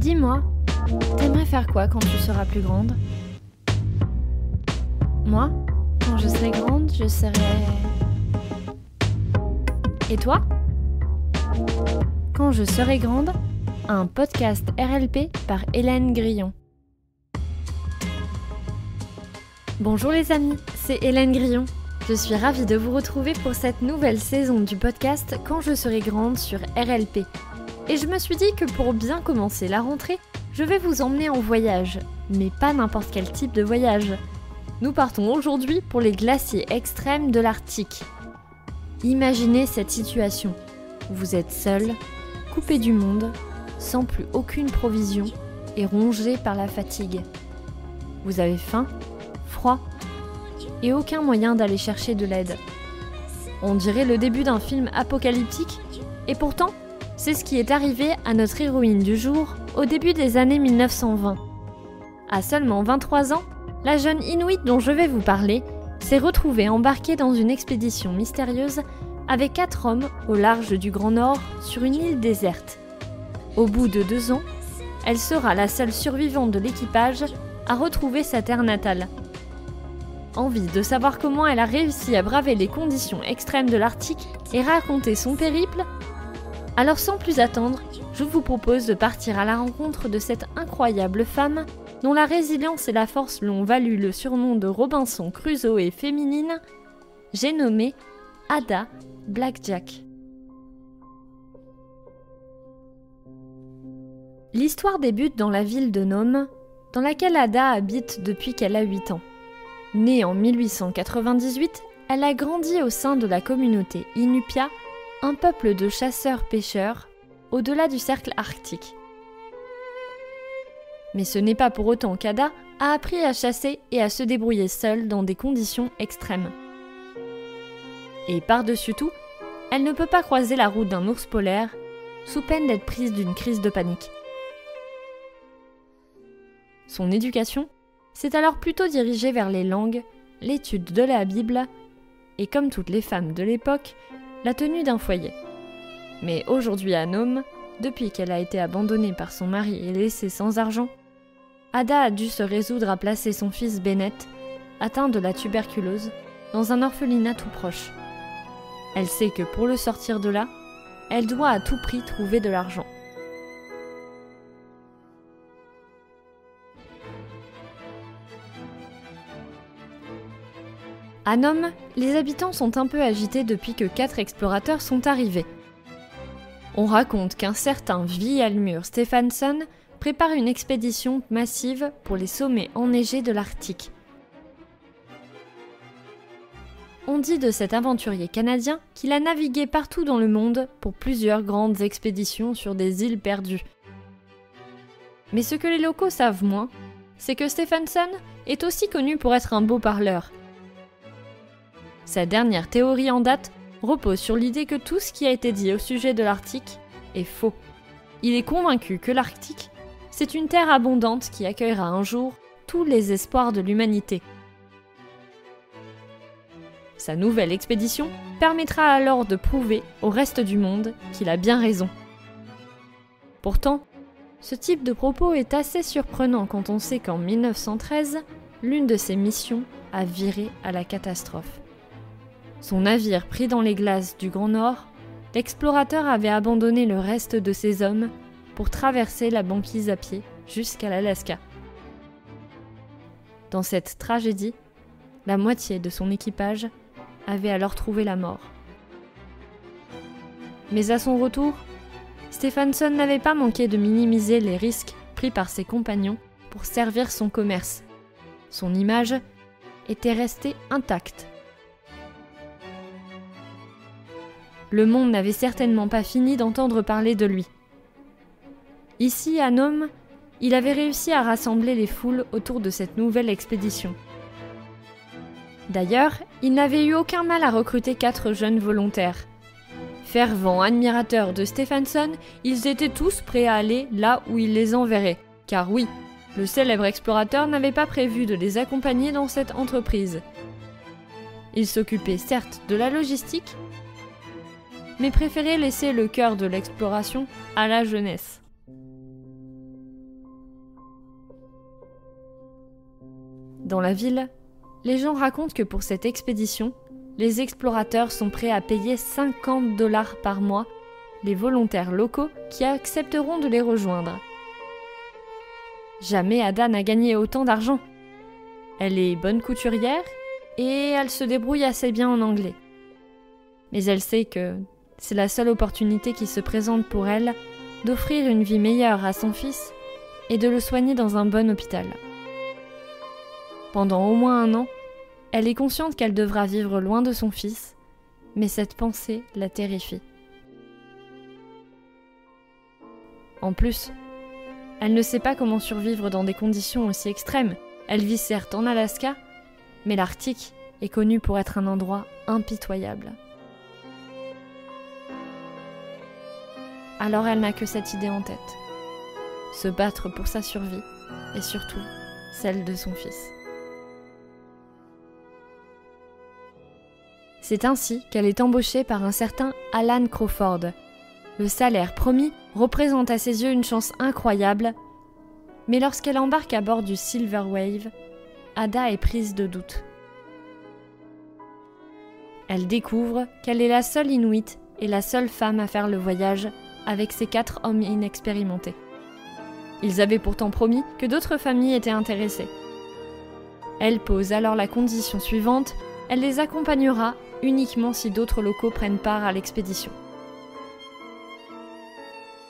Dis-moi, t'aimerais faire quoi quand tu seras plus grande? Moi, quand je serai grande, je serai... Et toi? Quand je serai grande, un podcast RLP par Hélène Grillon. Bonjour les amis, c'est Hélène Grillon. Je suis ravie de vous retrouver pour cette nouvelle saison du podcast Quand je serai grande sur RLP. Et je me suis dit que pour bien commencer la rentrée, je vais vous emmener en voyage, mais pas n'importe quel type de voyage. Nous partons aujourd'hui pour les glaciers extrêmes de l'Arctique. Imaginez cette situation. Vous êtes seul, coupé du monde, sans plus aucune provision et rongé par la fatigue. Vous avez faim, froid et aucun moyen d'aller chercher de l'aide. On dirait le début d'un film apocalyptique, et pourtant, c'est ce qui est arrivé à notre héroïne du jour au début des années 1920. À seulement 23 ans, la jeune Inuit dont je vais vous parler s'est retrouvée embarquée dans une expédition mystérieuse avec 4 hommes au large du Grand Nord sur une île déserte. Au bout de 2 ans, elle sera la seule survivante de l'équipage à retrouver sa terre natale. Envie de savoir comment elle a réussi à braver les conditions extrêmes de l'Arctique et raconter son périple? Alors sans plus attendre, je vous propose de partir à la rencontre de cette incroyable femme dont la résilience et la force lui ont valu le surnom de Robinson Crusoe féminine, j'ai nommé Ada Blackjack. L'histoire débute dans la ville de Nome, dans laquelle Ada habite depuis qu'elle a 8 ans. Née en 1898, elle a grandi au sein de la communauté Iñupiaq, un peuple de chasseurs-pêcheurs, au-delà du cercle arctique. Mais ce n'est pas pour autant qu'Ada a appris à chasser et à se débrouiller seule dans des conditions extrêmes. Et par-dessus tout, elle ne peut pas croiser la route d'un ours polaire, sous peine d'être prise d'une crise de panique. Son éducation s'est alors plutôt dirigée vers les langues, l'étude de la Bible et, comme toutes les femmes de l'époque, la tenue d'un foyer. Mais aujourd'hui à Nome, depuis qu'elle a été abandonnée par son mari et laissée sans argent, Ada a dû se résoudre à placer son fils Bennett, atteint de la tuberculose, dans un orphelinat tout proche. Elle sait que pour le sortir de là, elle doit à tout prix trouver de l'argent. À Nome, les habitants sont un peu agités depuis que 4 explorateurs sont arrivés. On raconte qu'un certain Vilhjálmur Stefansson prépare une expédition massive pour les sommets enneigés de l'Arctique. On dit de cet aventurier canadien qu'il a navigué partout dans le monde pour plusieurs grandes expéditions sur des îles perdues. Mais ce que les locaux savent moins, c'est que Stefansson est aussi connu pour être un beau parleur. Sa dernière théorie en date repose sur l'idée que tout ce qui a été dit au sujet de l'Arctique est faux. Il est convaincu que l'Arctique, c'est une terre abondante qui accueillera un jour tous les espoirs de l'humanité. Sa nouvelle expédition permettra alors de prouver au reste du monde qu'il a bien raison. Pourtant, ce type de propos est assez surprenant quand on sait qu'en 1913, l'une de ses missions a viré à la catastrophe. Son navire pris dans les glaces du Grand Nord, l'explorateur avait abandonné le reste de ses hommes pour traverser la banquise à pied jusqu'à l'Alaska. Dans cette tragédie, la moitié de son équipage avait alors trouvé la mort. Mais à son retour, Stefansson n'avait pas manqué de minimiser les risques pris par ses compagnons pour servir son commerce. Son image était restée intacte. Le monde n'avait certainement pas fini d'entendre parler de lui. Ici, à Nome, il avait réussi à rassembler les foules autour de cette nouvelle expédition. D'ailleurs, il n'avait eu aucun mal à recruter 4 jeunes volontaires. Fervents admirateurs de Stefansson, ils étaient tous prêts à aller là où il les enverrait. Car oui, le célèbre explorateur n'avait pas prévu de les accompagner dans cette entreprise. Il s'occupait certes de la logistique, mais préférait laisser le cœur de l'exploration à la jeunesse. Dans la ville, les gens racontent que pour cette expédition, les explorateurs sont prêts à payer 50 $ par mois les volontaires locaux qui accepteront de les rejoindre. Jamais Ada n'a gagné autant d'argent. Elle est bonne couturière et elle se débrouille assez bien en anglais. Mais elle sait que c'est la seule opportunité qui se présente pour elle d'offrir une vie meilleure à son fils et de le soigner dans un bon hôpital. Pendant au moins 1 an, elle est consciente qu'elle devra vivre loin de son fils, mais cette pensée la terrifie. En plus, elle ne sait pas comment survivre dans des conditions aussi extrêmes. Elle vit certes en Alaska, mais l'Arctique est connu pour être un endroit impitoyable. Alors elle n'a que cette idée en tête, se battre pour sa survie et surtout celle de son fils. C'est ainsi qu'elle est embauchée par un certain Alan Crawford. Le salaire promis représente à ses yeux une chance incroyable, mais lorsqu'elle embarque à bord du Silver Wave, Ada est prise de doute. Elle découvre qu'elle est la seule Inuit et la seule femme à faire le voyage avec ces 4 hommes inexpérimentés. Ils avaient pourtant promis que d'autres familles étaient intéressées. Elle pose alors la condition suivante, elle les accompagnera uniquement si d'autres locaux prennent part à l'expédition.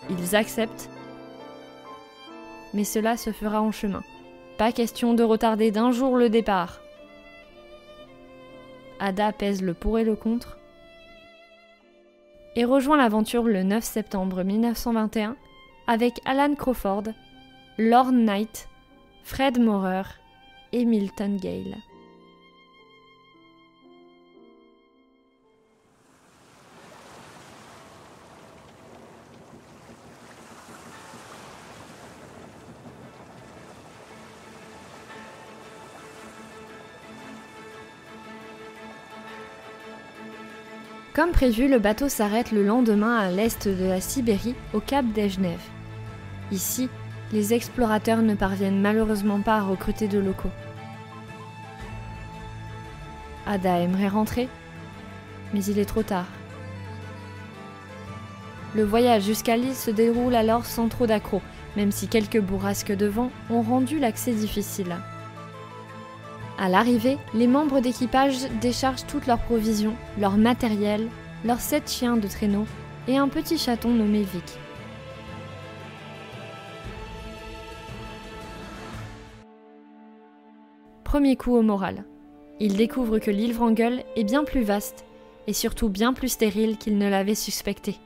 Ils acceptent, mais cela se fera en chemin. Pas question de retarder d'1 jour le départ. Ada pèse le pour et le contre et rejoint l'aventure le 9 septembre 1921 avec Alan Crawford, Lorne Knight, Fred Maurer et Milton Gale. Comme prévu, le bateau s'arrête le lendemain à l'est de la Sibérie, au cap d'Ejnev. Ici, les explorateurs ne parviennent malheureusement pas à recruter de locaux. Ada aimerait rentrer, mais il est trop tard. Le voyage jusqu'à l'île se déroule alors sans trop d'accrocs, même si quelques bourrasques de vent ont rendu l'accès difficile. À l'arrivée, les membres d'équipage déchargent toutes leurs provisions, leur matériel, leurs 7 chiens de traîneau et un petit chaton nommé Vic. Premier coup au moral. Ils découvrent que l'île Wrangel est bien plus vaste et surtout bien plus stérile qu'ils ne l'avaient suspecté.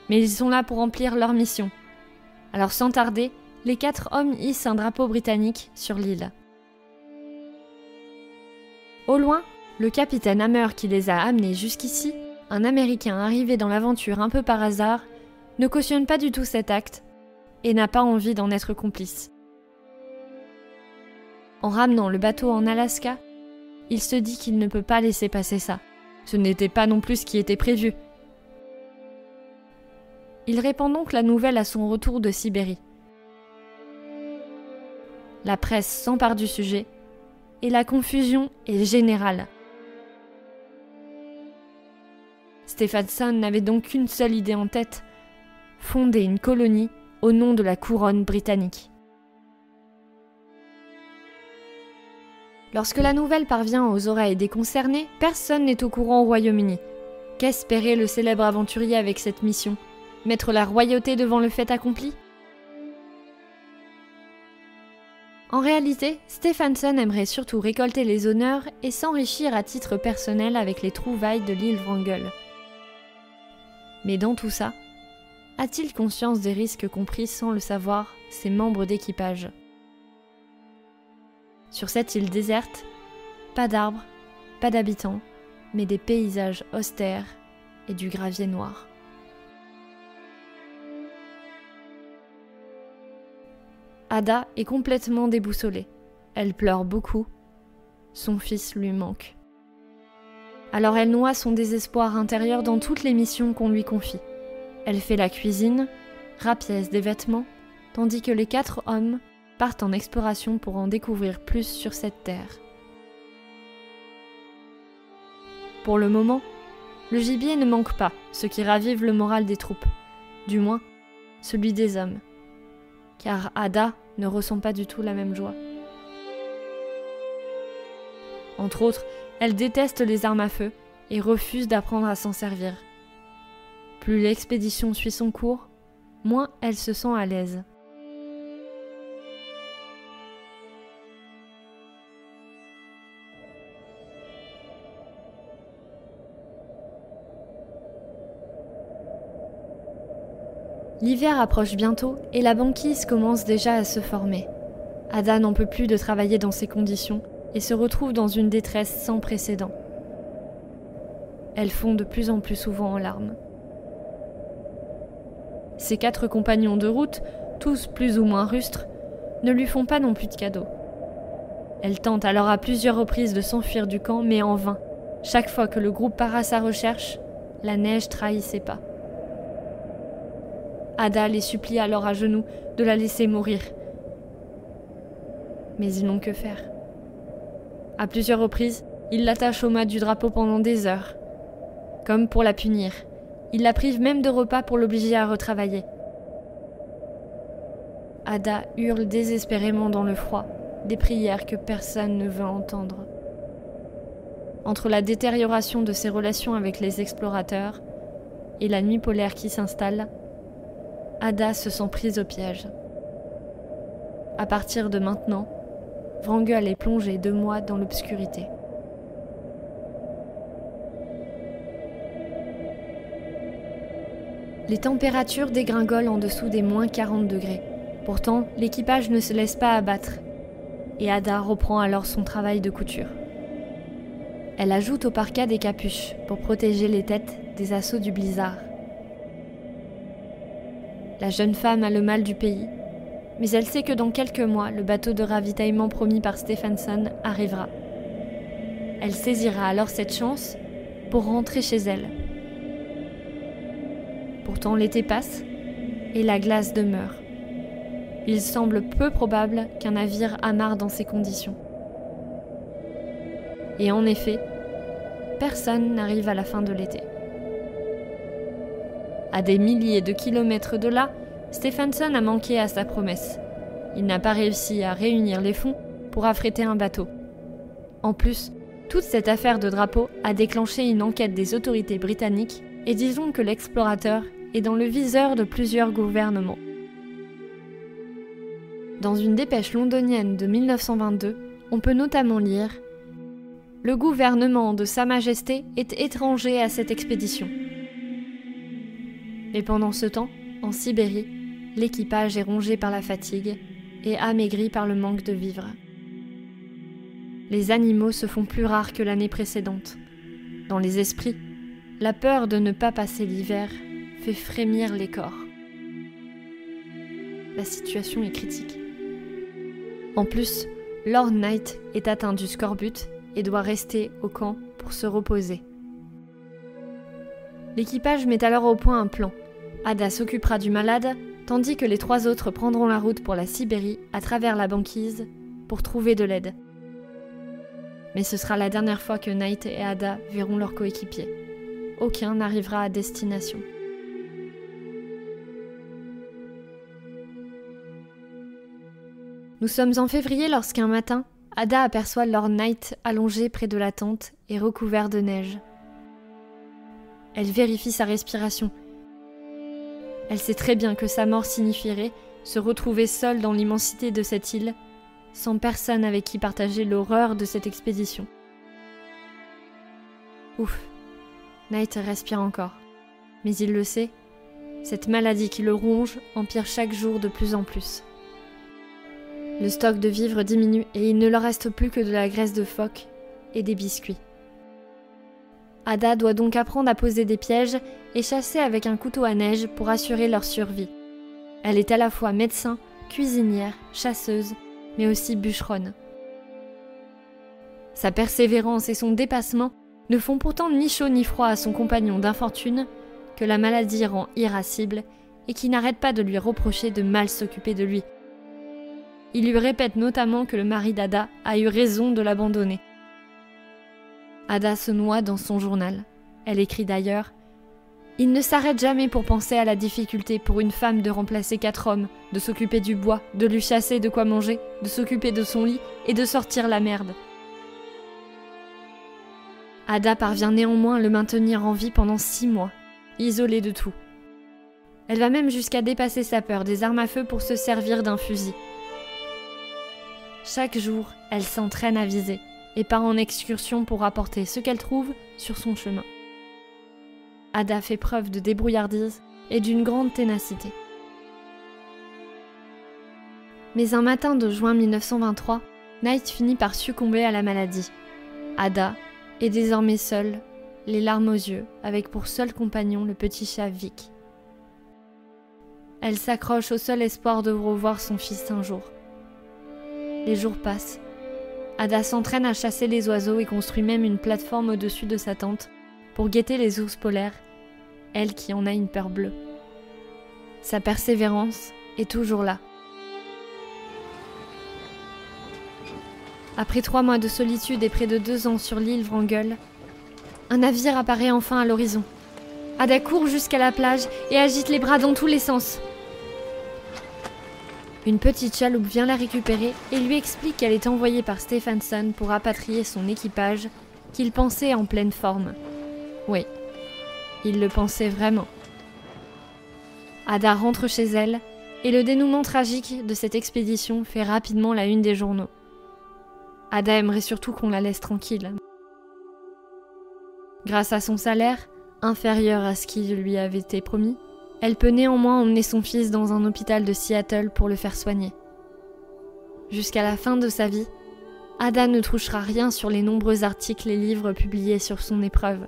Mais ils sont là pour remplir leur mission. Alors sans tarder, les 4 hommes hissent un drapeau britannique sur l'île. Au loin, le capitaine Hammer qui les a amenés jusqu'ici, un Américain arrivé dans l'aventure un peu par hasard, ne cautionne pas du tout cet acte et n'a pas envie d'en être complice. En ramenant le bateau en Alaska, il se dit qu'il ne peut pas laisser passer ça. Ce n'était pas non plus ce qui était prévu. Il répand donc la nouvelle à son retour de Sibérie. La presse s'empare du sujet et la confusion est générale. Stephenson n'avait donc qu'une seule idée en tête, fonder une colonie au nom de la couronne britannique. Lorsque la nouvelle parvient aux oreilles des concernés, personne n'est au courant au Royaume-Uni. Qu'espérait le célèbre aventurier avec cette mission ? Mettre la royauté devant le fait accompli ? En réalité, Stephenson aimerait surtout récolter les honneurs et s'enrichir à titre personnel avec les trouvailles de l'île Wrangel. Mais dans tout ça, a-t-il conscience des risques qu'ont pris sans le savoir ses membres d'équipage ? Sur cette île déserte, pas d'arbres, pas d'habitants, mais des paysages austères et du gravier noir. Ada est complètement déboussolée. Elle pleure beaucoup. Son fils lui manque. Alors elle noie son désespoir intérieur dans toutes les missions qu'on lui confie. Elle fait la cuisine, rapièce des vêtements, tandis que les 4 hommes partent en exploration pour en découvrir plus sur cette terre. Pour le moment, le gibier ne manque pas, ce qui ravive le moral des troupes, du moins celui des hommes, car Ada ne ressent pas du tout la même joie. Entre autres, elle déteste les armes à feu et refuse d'apprendre à s'en servir. Plus l'expédition suit son cours, moins elle se sent à l'aise. L'hiver approche bientôt et la banquise commence déjà à se former. Ada n'en peut plus de travailler dans ces conditions et se retrouve dans une détresse sans précédent. Elle fond de plus en plus souvent en larmes. Ses 4 compagnons de route, tous plus ou moins rustres, ne lui font pas non plus de cadeaux. Elle tente alors à plusieurs reprises de s'enfuir du camp, mais en vain. Chaque fois que le groupe part à sa recherche, la neige trahit ses pas. Ada les supplie alors à genoux de la laisser mourir. Mais ils n'ont que faire. À plusieurs reprises, ils l'attachent au mât du drapeau pendant des heures. Comme pour la punir, ils la privent même de repas pour l'obliger à retravailler. Ada hurle désespérément dans le froid, des prières que personne ne veut entendre. Entre la détérioration de ses relations avec les explorateurs et la nuit polaire qui s'installe, Ada se sent prise au piège. À partir de maintenant, Wrangel est plongé 2 mois dans l'obscurité. Les températures dégringolent en dessous des moins 40 degrés. Pourtant, l'équipage ne se laisse pas abattre. Et Ada reprend alors son travail de couture. Elle ajoute au parka des capuches pour protéger les têtes des assauts du blizzard. La jeune femme a le mal du pays, mais elle sait que dans quelques mois, le bateau de ravitaillement promis par Stephenson arrivera. Elle saisira alors cette chance pour rentrer chez elle. Pourtant, l'été passe et la glace demeure. Il semble peu probable qu'un navire amarre dans ces conditions. Et en effet, personne n'arrive à la fin de l'été. À des milliers de kilomètres de là, Stephenson a manqué à sa promesse. Il n'a pas réussi à réunir les fonds pour affréter un bateau. En plus, toute cette affaire de drapeau a déclenché une enquête des autorités britanniques et disons que l'explorateur est dans le viseur de plusieurs gouvernements. Dans une dépêche londonienne de 1922, on peut notamment lire « Le gouvernement de Sa Majesté est étranger à cette expédition ». Mais pendant ce temps, en Sibérie, l'équipage est rongé par la fatigue et amaigri par le manque de vivres. Les animaux se font plus rares que l'année précédente. Dans les esprits, la peur de ne pas passer l'hiver fait frémir les corps. La situation est critique. En plus, Lord Knight est atteint du scorbut et doit rester au camp pour se reposer. L'équipage met alors au point un plan. Ada s'occupera du malade, tandis que les 3 autres prendront la route pour la Sibérie à travers la banquise pour trouver de l'aide. Mais ce sera la dernière fois que Knight et Ada verront leurs coéquipiers. Aucun n'arrivera à destination. Nous sommes en février lorsqu'un matin, Ada aperçoit Lord Knight allongé près de la tente et recouvert de neige. Elle vérifie sa respiration. Elle sait très bien que sa mort signifierait se retrouver seule dans l'immensité de cette île, sans personne avec qui partager l'horreur de cette expédition. Ouf, Knight respire encore. Mais il le sait, cette maladie qui le ronge empire chaque jour de plus en plus. Le stock de vivres diminue et il ne leur reste plus que de la graisse de phoque et des biscuits. Ada doit donc apprendre à poser des pièges et chasser avec un couteau à neige pour assurer leur survie. Elle est à la fois médecin, cuisinière, chasseuse, mais aussi bûcheronne. Sa persévérance et son dépassement ne font pourtant ni chaud ni froid à son compagnon d'infortune, que la maladie rend irascible et qui n'arrête pas de lui reprocher de mal s'occuper de lui. Il lui répète notamment que le mari d'Ada a eu raison de l'abandonner. Ada se noie dans son journal. Elle écrit d'ailleurs « Il ne s'arrête jamais pour penser à la difficulté pour une femme de remplacer 4 hommes, de s'occuper du bois, de lui chasser de quoi manger, de s'occuper de son lit et de sortir la merde. » Ada parvient néanmoins à le maintenir en vie pendant 6 mois, isolée de tout. Elle va même jusqu'à dépasser sa peur des armes à feu pour se servir d'un fusil. Chaque jour, elle s'entraîne à viser et part en excursion pour apporter ce qu'elle trouve sur son chemin. Ada fait preuve de débrouillardise et d'une grande ténacité. Mais un matin de juin 1923, Knight finit par succomber à la maladie. Ada est désormais seule, les larmes aux yeux, avec pour seul compagnon le petit chat Vic. Elle s'accroche au seul espoir de revoir son fils un jour. Les jours passent. Ada s'entraîne à chasser les oiseaux et construit même une plateforme au-dessus de sa tente pour guetter les ours polaires, elle qui en a une peur bleue. Sa persévérance est toujours là. Après 3 mois de solitude et près de 2 ans sur l'île Wrangel, un navire apparaît enfin à l'horizon. Ada court jusqu'à la plage et agite les bras dans tous les sens. Une petite chaloupe vient la récupérer et lui explique qu'elle est envoyée par Stephenson pour rapatrier son équipage, qu'il pensait en pleine forme. Oui, il le pensait vraiment. Ada rentre chez elle et le dénouement tragique de cette expédition fait rapidement la une des journaux. Ada aimerait surtout qu'on la laisse tranquille. Grâce à son salaire, inférieur à ce qui lui avait été promis, elle peut néanmoins emmener son fils dans un hôpital de Seattle pour le faire soigner. Jusqu'à la fin de sa vie, Ada ne touchera rien sur les nombreux articles et livres publiés sur son épreuve.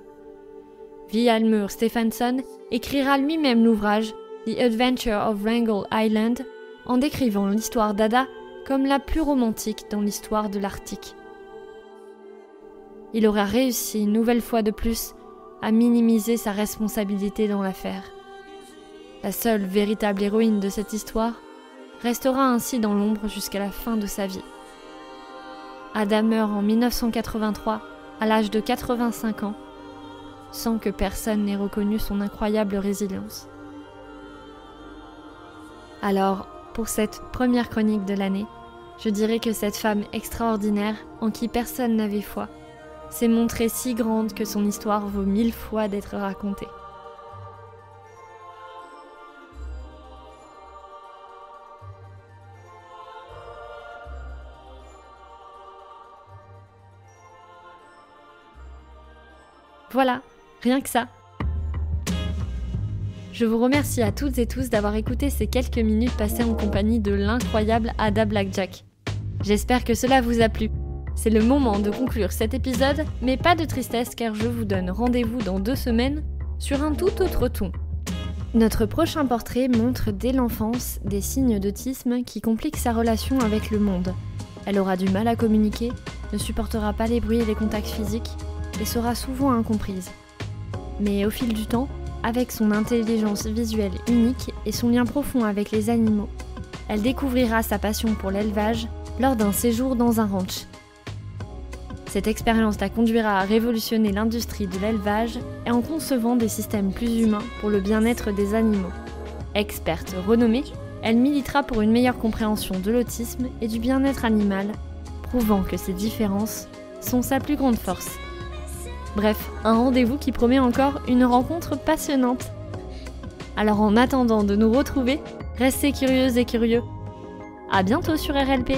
Vilhjálmur Stephenson écrira lui-même l'ouvrage The Adventure of Wrangel Island en décrivant l'histoire d'Ada comme la plus romantique dans l'histoire de l'Arctique. Il aura réussi une nouvelle fois de plus à minimiser sa responsabilité dans l'affaire. La seule véritable héroïne de cette histoire restera ainsi dans l'ombre jusqu'à la fin de sa vie. Ada meurt en 1983 à l'âge de 85 ans, sans que personne n'ait reconnu son incroyable résilience. Alors, pour cette première chronique de l'année, je dirais que cette femme extraordinaire, en qui personne n'avait foi, s'est montrée si grande que son histoire vaut 1000 fois d'être racontée. Voilà, rien que ça. Je vous remercie à toutes et tous d'avoir écouté ces quelques minutes passées en compagnie de l'incroyable Ada Blackjack. J'espère que cela vous a plu. C'est le moment de conclure cet épisode, mais pas de tristesse car je vous donne rendez-vous dans 2 semaines sur un tout autre ton. Notre prochain portrait montre dès l'enfance des signes d'autisme qui compliquent sa relation avec le monde. Elle aura du mal à communiquer, ne supportera pas les bruits et les contacts physiques, et sera souvent incomprise. Mais au fil du temps, avec son intelligence visuelle unique et son lien profond avec les animaux, elle découvrira sa passion pour l'élevage lors d'un séjour dans un ranch. Cette expérience la conduira à révolutionner l'industrie de l'élevage et en concevant des systèmes plus humains pour le bien-être des animaux. Experte renommée, elle militera pour une meilleure compréhension de l'autisme et du bien-être animal, prouvant que ces différences sont sa plus grande force. Bref, un rendez-vous qui promet encore une rencontre passionnante. Alors en attendant de nous retrouver, restez curieuses et curieux. À bientôt sur RLP.